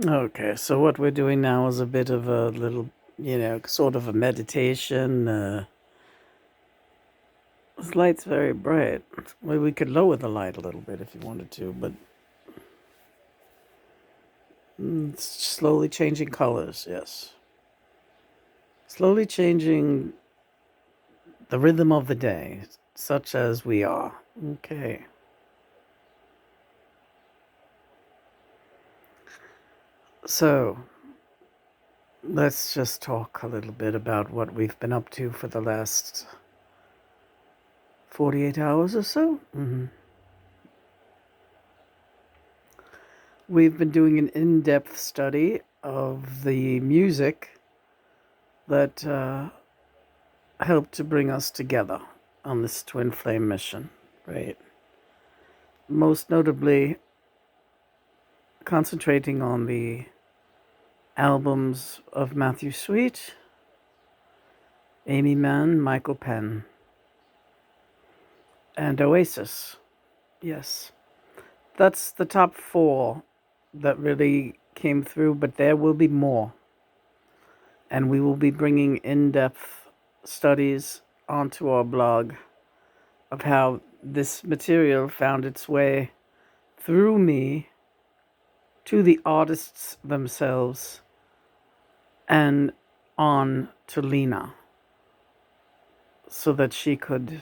Okay, so what we're doing now is a bit of a little, sort of a meditation. This light's very bright. Well, we could lower the light a little bit if you wanted to, but it's slowly changing colors, yes. Slowly changing the rhythm of the day, such as we are. Okay. So, let's just talk a little bit about what we've been up to for the last 48 hours or so. We've been doing an in-depth study of the music that helped to bring us together on this twin flame mission, right? Most notably, concentrating on the albums of Matthew Sweet, Amy Mann, Michael Penn, and Oasis. Yes, that's the top four that really came through, but there will be more. And we will be bringing in-depth studies onto our blog of how this material found its way through me to the artists themselves and on to Lena so that she could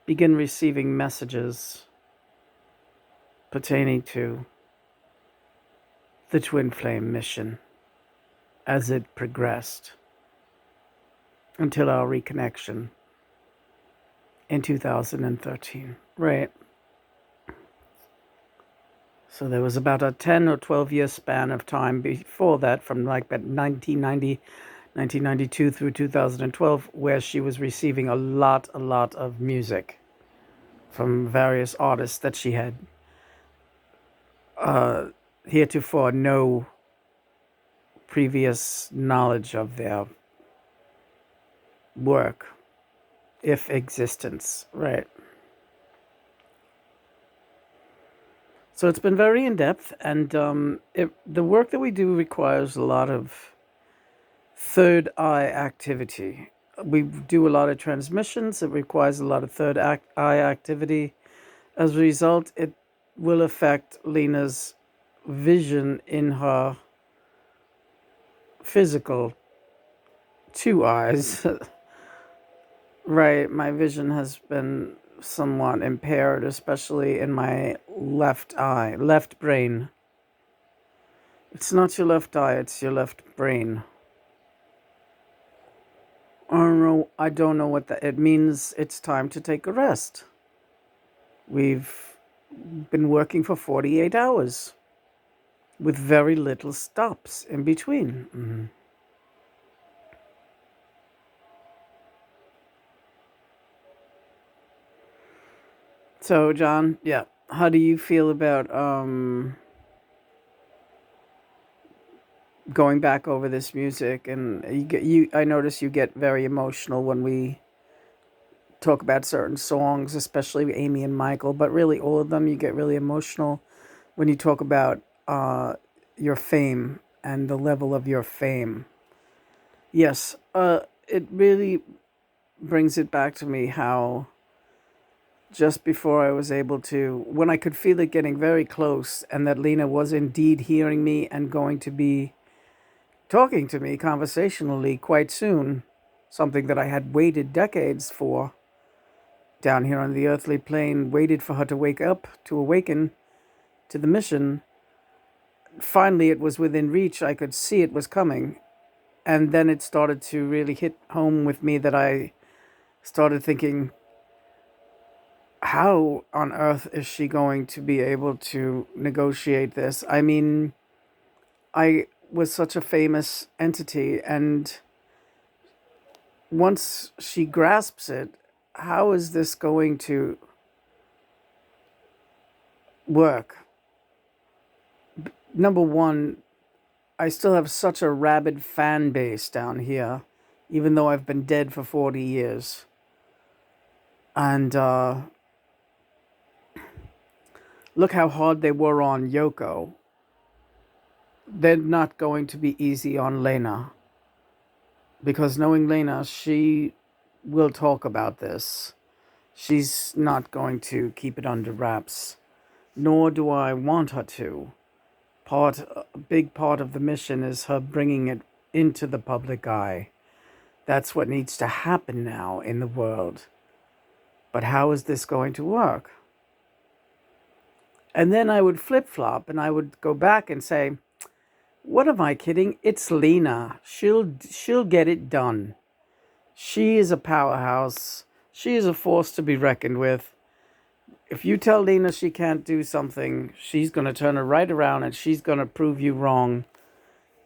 begin receiving messages pertaining to the twin flame mission as it progressed until our reconnection in 2013. Right. So there was about a 10 or 12 year span of time before that, from like 1992 through 2012, where she was receiving a lot of music from various artists that she had heretofore no previous knowledge of their work, if existence, right? So it's been very in depth, and the work that we do requires a lot of third eye activity. We do a lot of transmissions. It requires a lot of eye activity. As a result, it will affect Lena's vision in her physical two eyes. Right, my vision has been somewhat impaired, especially in my left eye, left brain. It's not your left eye, it's your left brain. I don't know what that it means. It's time to take a rest. We've been working for 48 hours with very little stops in between. So, John, yeah, how do you feel about going back over this music? And I notice you get very emotional when we talk about certain songs, especially Amy and Michael, but really all of them. You get really emotional when you talk about your fame and the level of your fame. Yes, it really brings it back to me how just before I was able to, when I could feel it getting very close, and that Lena was indeed hearing me and going to be talking to me conversationally quite soon, something that I had waited decades for down here on the earthly plane, waited for her to wake up, to awaken to the mission. Finally, it was within reach. I could see it was coming. And then it started to really hit home with me that I started thinking, how on earth is she going to be able to negotiate this? I mean, I was such a famous entity, and once she grasps it, how is this going to work? Number one, I still have such a rabid fan base down here, even though I've been dead for 40 years. And look how hard they were on Yoko. they're not going to be easy on Lena. Because knowing Lena, she will talk about this. She's not going to keep it under wraps, nor do I want her to. A big part of the mission is her bringing it into the public eye. That's what needs to happen now in the world. But how is this going to work? And then I would flip-flop and I would go back and say, what am I kidding? It's Lena. She'll get it done. She is a powerhouse. She is a force to be reckoned with. If you tell Lena she can't do something, she's going to turn her right around and she's going to prove you wrong.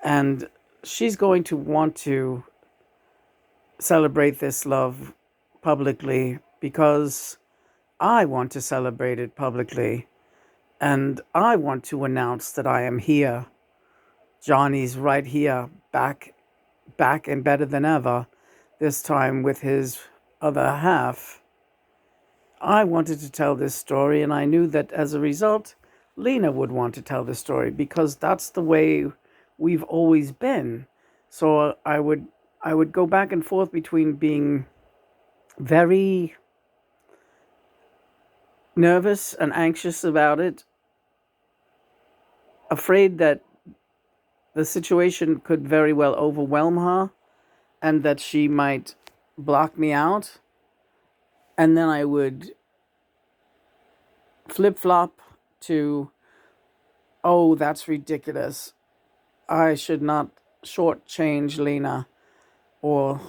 And she's going to want to celebrate this love publicly because I want to celebrate it publicly. And I want to announce that I am here. Johnny's right here, back and better than ever, this time with his other half. I wanted to tell this story, and I knew that as a result, Lena would want to tell the story because that's the way we've always been. So I would go back and forth between being very nervous and anxious about it, afraid that the situation could very well overwhelm her and that she might block me out. And then I would flip-flop to, oh, that's ridiculous. I should not shortchange Lena or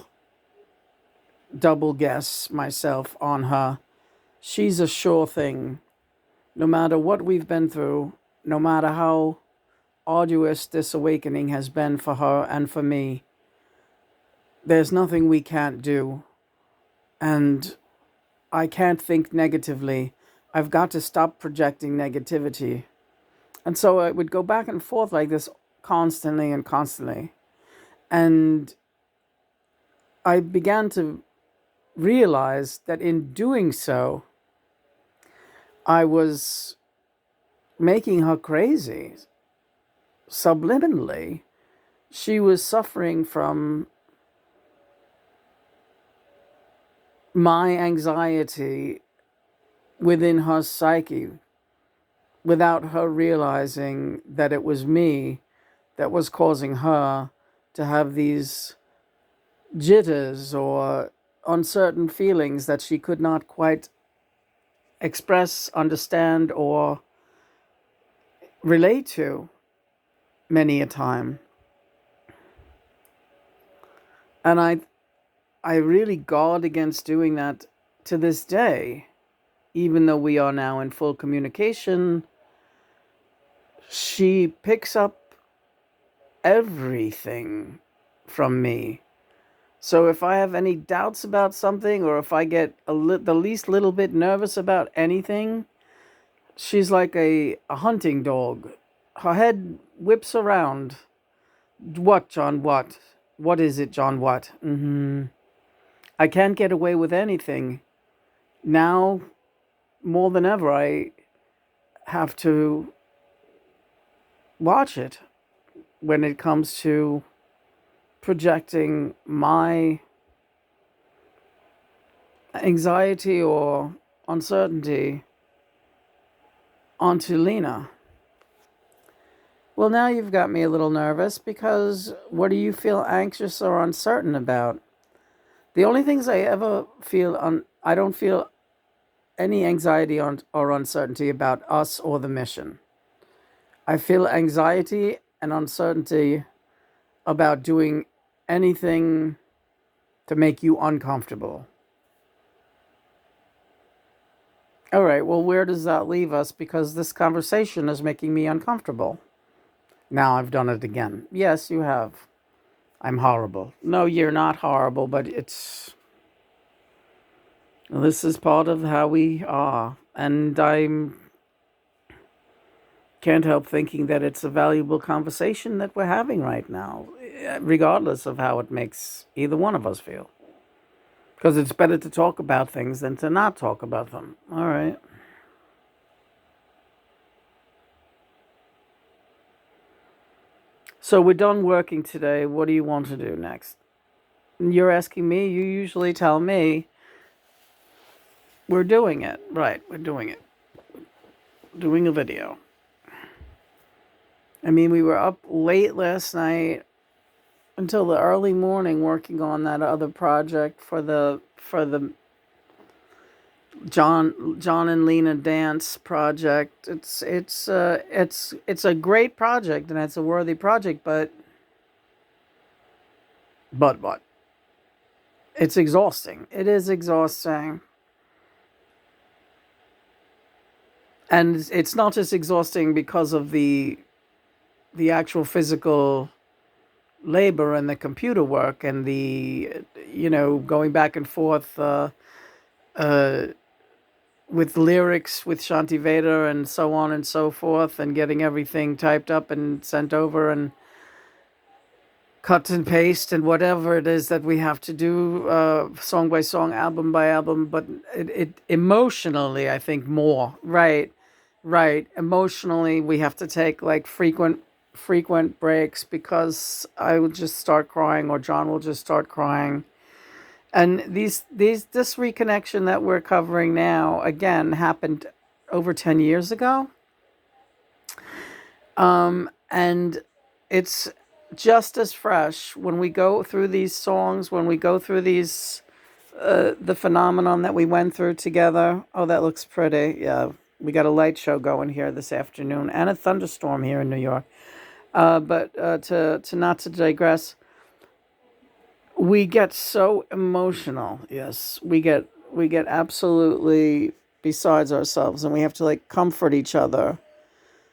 double guess myself on her. She's a sure thing. No matter what we've been through, no matter how arduous this awakening has been for her and for me, there's nothing we can't do. And I can't think negatively. I've got to stop projecting negativity. And so I would go back and forth like this constantly and constantly. And I began to realize that in doing so, I was making her crazy. Subliminally, she was suffering from my anxiety within her psyche without her realizing that it was me that was causing her to have these jitters or uncertain feelings that she could not quite express, understand, or relate to many a time. And I really guard against doing that to this day. Even though we are now in full communication, she picks up everything from me. So if I have any doubts about something, or if I get the least little bit nervous about anything, she's like a hunting dog. Her head whips around. What, John, what? What is it, John, what? I can't get away with anything. Now, more than ever, I have to watch it when it comes to projecting my anxiety or uncertainty onto Lena. Well, now you've got me a little nervous because what do you feel anxious or uncertain about? The only things I ever feel, I don't feel any anxiety or uncertainty about us or the mission. I feel anxiety and uncertainty about doing anything to make you uncomfortable. All right, well, where does that leave us? Because this conversation is making me uncomfortable. Now I've done it again. Yes, you have. I'm horrible. No, you're not horrible, but this is part of how we are. And I can't help thinking that it's a valuable conversation that we're having right now, regardless of how it makes either one of us feel. Because it's better to talk about things than to not talk about them. All right. So we're done working today. What do you want to do next? You're asking me. You usually tell me. We're doing it. Right, we're doing it. Doing a video. I mean, we were up late last night until the early morning working on that other project for the John and Lena dance project. It's a great project and it's a worthy project, but what? It's exhausting. It is exhausting. And it's not just exhausting because of the actual physical labor and the computer work and the going back and forth uh, with lyrics with Shanti Veda and so on and so forth, and getting everything typed up and sent over and cut and paste and whatever it is that we have to do, song by song, album by album. But it emotionally, I think more. Right. Emotionally, we have to take like frequent breaks because I will just start crying or John will just start crying. And this reconnection that we're covering now again happened over 10 years ago. And it's just as fresh when we go through these songs, when we go through these the phenomenon that we went through together. Oh, that looks pretty. Yeah, we got a light show going here this afternoon and a thunderstorm here in New York. But to not to digress, we get so emotional. Yes, we get absolutely besides ourselves, and we have to like comfort each other.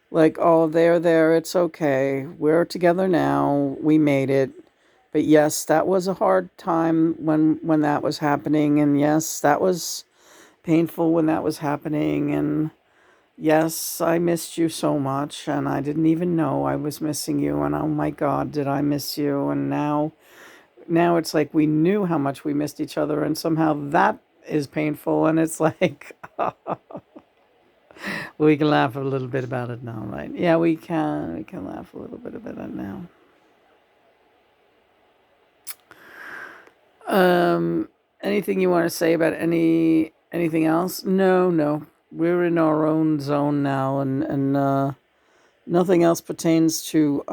Like, oh, there, it's okay. We're together now. We made it. But yes, that was a hard time when that was happening, and yes, that was painful when that was happening, and yes, I missed you so much, and I didn't even know I was missing you, and oh my God, did I miss you? And now it's like we knew how much we missed each other, and somehow that is painful, and it's like we can laugh a little bit about it now, right? Yeah, we can laugh a little bit about it now. Anything you want to say about anything else? No. We're in our own zone now, and nothing else pertains to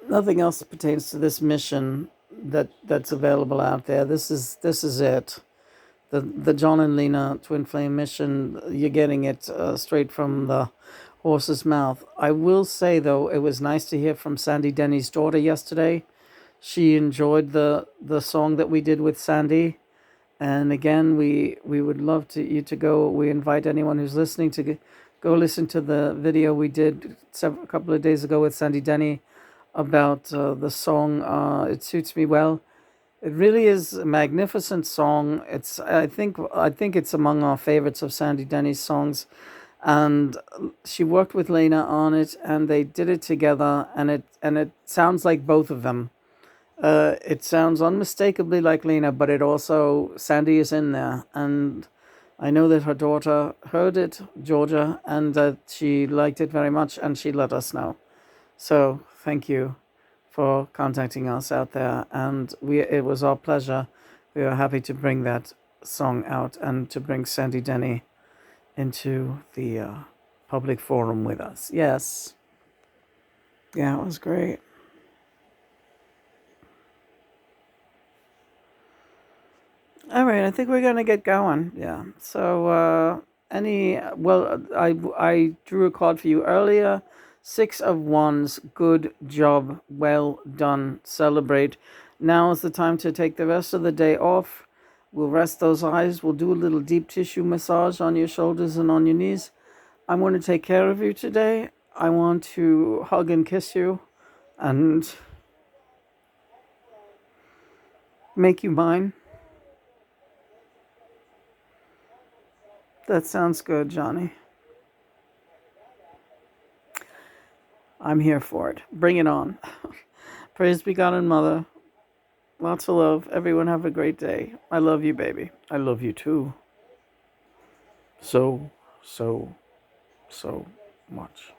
nothing else pertains to this mission that's available out there. This is it. The John and Lena Twin Flame mission. You're getting it straight from the horse's mouth. I will say though, it was nice to hear from Sandy Denny's daughter yesterday. She enjoyed the song that we did with Sandy. And again, we would love you to go. We invite anyone who's listening to go listen to the video we did a couple of days ago with Sandy Denny about the song "It Suits Me Well." It really is a magnificent song. I think it's among our favorites of Sandy Denny's songs, and she worked with Lena on it, and they did it together, and it sounds like both of them. It sounds unmistakably like Lena, but it also, Sandy is in there. And I know that her daughter heard it, Georgia, and that she liked it very much, and she let us know. So thank you for contacting us out there. And it was our pleasure. We were happy to bring that song out and to bring Sandy Denny into the public forum with us. Yes. Yeah, it was great. All right, I think we're gonna get going. Yeah. So, I drew a card for you earlier. Six of Wands. Good job. Well done. Celebrate. Now is the time to take the rest of the day off. We'll rest those eyes. We'll do a little deep tissue massage on your shoulders and on your knees. I want to take care of you today. I want to hug and kiss you and make you mine. That sounds good, Johnny. I'm here for it. Bring it on. Praise be God and Mother. Lots of love. Everyone have a great day. I love you, baby. I love you too. So, so, so much.